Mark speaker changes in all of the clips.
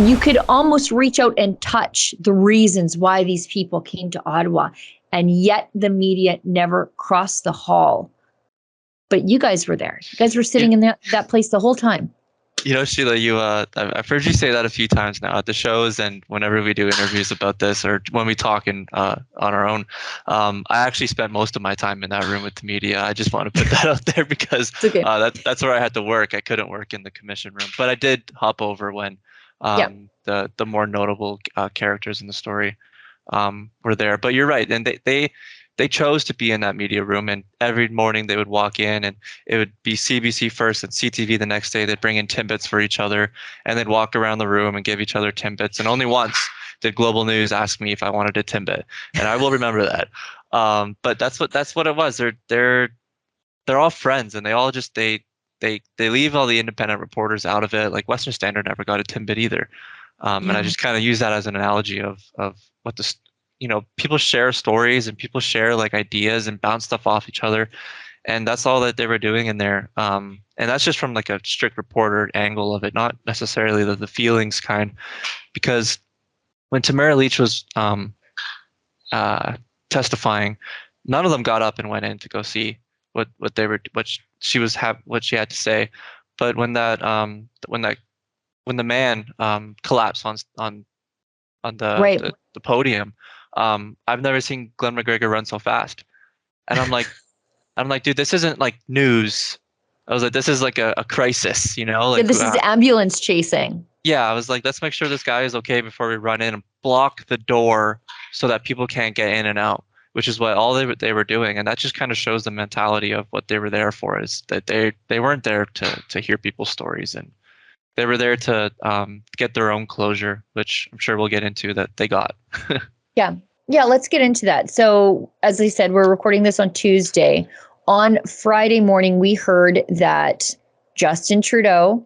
Speaker 1: You could almost reach out and touch the reasons why these people came to Ottawa, and yet the media never crossed the hall. But you guys were there. You guys were sitting in that place the whole time.
Speaker 2: You know, Sheila, I've heard you say that a few times now at the shows and whenever we do interviews about this or when we talk on our own. I actually spent most of my time in that room with the media. I just want to put that out there because
Speaker 1: okay.
Speaker 2: That's where I had to work. I couldn't work in the commission room, but I did hop over when the more notable characters in the story were there. But you're right, and they chose to be in that media room, and every morning they would walk in and it would be CBC first and CTV the next day. They'd bring in Timbits for each other and they'd walk around the room and give each other Timbits. And only once did Global News ask me if I wanted a Timbit, and I will remember that. But that's what it was. They're all friends, and they all just they leave all the independent reporters out of it. Like Western Standard never got a Timbit either. And I just kind of use that as an analogy of what this, people share stories and people share like ideas and bounce stuff off each other. And that's all that they were doing in there. And that's just from like a strict reporter angle of it, not necessarily the feelings kind. Because when Tamara Leach was testifying, none of them got up and went in to go see what she had to say. But when the man collapsed on the podium, I've never seen Glenn McGregor run so fast. And I'm like, dude, this isn't like news. I was like, this is like a crisis, Like,
Speaker 1: this is ambulance chasing.
Speaker 2: Yeah, I was like, let's make sure this guy is okay before we run in and block the door so that people can't get in and out, which is what all they were doing. And that just kind of shows the mentality of what they were there for, is that they weren't there to hear people's stories, and they were there to get their own closure, which I'm sure we'll get into that they got.
Speaker 1: Yeah, let's get into that. So, as I said, we're recording this on Tuesday. On Friday morning, we heard that Justin Trudeau,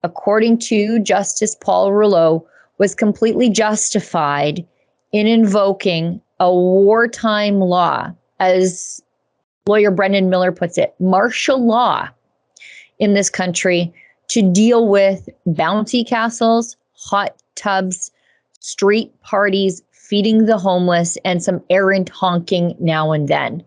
Speaker 1: according to Justice Paul Rouleau, was completely justified in invoking a wartime law, as lawyer Brendan Miller puts it, martial law in this country to deal with bouncy castles, hot tubs, street parties, feeding the homeless, and some errant honking now and then.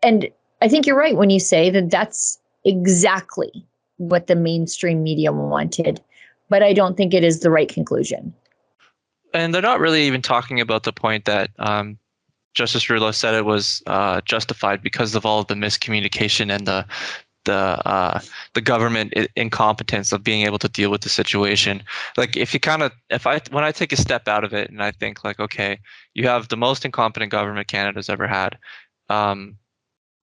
Speaker 1: And I think you're right when you say that that's exactly what the mainstream media wanted, but I don't think it is the right conclusion.
Speaker 2: And they're not really even talking about the point that Justice Rouleau said it was justified because of all of the miscommunication and the government incompetence of being able to deal with the situation. Like when I take a step out of it and I think like, okay, you have the most incompetent government Canada's ever had,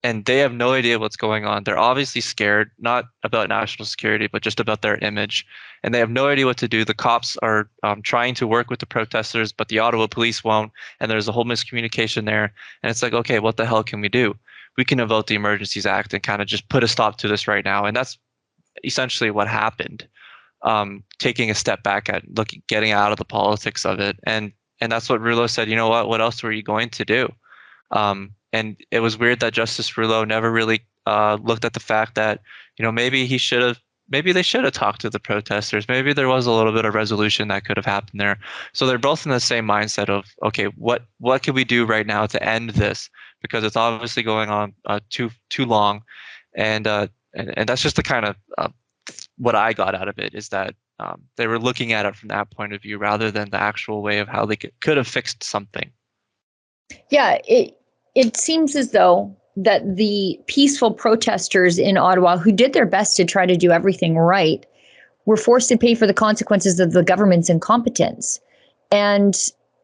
Speaker 2: and they have no idea what's going on. They're obviously scared, not about national security, but just about their image. And they have no idea what to do. The cops are trying to work with the protesters, but the Ottawa police won't. And there's a whole miscommunication there. And it's like, okay, what the hell can we do? We can invoke the Emergencies Act and kind of just put a stop to this right now. And that's essentially what happened. Taking a step back at getting out of the politics of it. And that's what Rouleau said, you know what else were you going to do? And it was weird that Justice Rouleau never really looked at the fact that, maybe they should have talked to the protesters. Maybe there was a little bit of resolution that could have happened there. So they're both in the same mindset of, okay, what can we do right now to end this? Because it's obviously going on too long. And that's just the kind of what I got out of it, is that they were looking at it from that point of view rather than the actual way of how they could have fixed something.
Speaker 1: Yeah, it seems as though that the peaceful protesters in Ottawa, who did their best to try to do everything right, were forced to pay for the consequences of the government's incompetence. And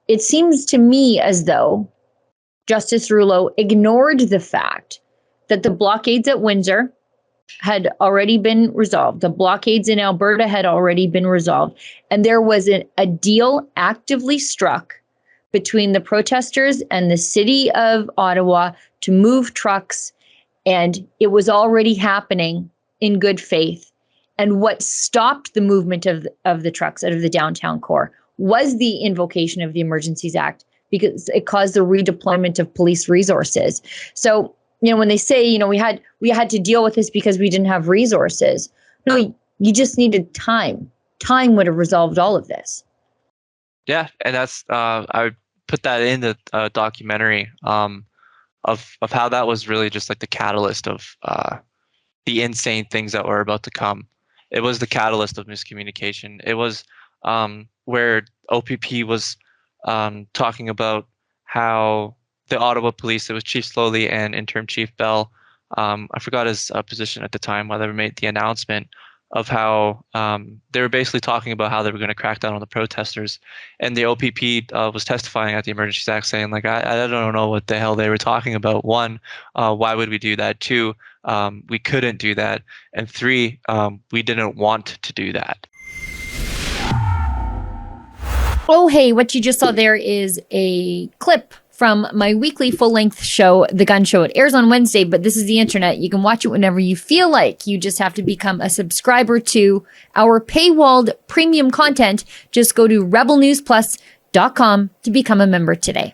Speaker 1: it seems to me as though Justice Rouleau ignored the fact that the blockades at Windsor had already been resolved. The blockades in Alberta had already been resolved. And there was a deal actively struck between the protesters and the city of Ottawa to move trucks, and it was already happening in good faith. And what stopped the movement of the trucks out of the downtown core was the invocation of the Emergencies Act, because it caused the redeployment of police resources. So, when they say, we had to deal with this because we didn't have resources. No, you just needed time time would have resolved all of this.
Speaker 2: Yeah, and that's I would put that in the documentary of how that was really just like the catalyst of the insane things that were about to come. It was the catalyst of miscommunication. It was where OPP was talking about how the Ottawa Police, it was Chief Slowly and Interim Chief Bell. I forgot his position at the time, while they made the announcement of how they were basically talking about how they were going to crack down on the protesters. And the OPP was testifying at the Emergency Act saying, like, I don't know what the hell they were talking about. One, why would we do that? Two, we couldn't do that. And three, we didn't want to do that.
Speaker 1: Oh, hey, what you just saw there is a clip from my weekly full-length show, The Gun Show. It airs on Wednesday, but this is the internet. You can watch it whenever you feel like. You just have to become a subscriber to our paywalled premium content. Just go to rebelnewsplus.com to become a member today.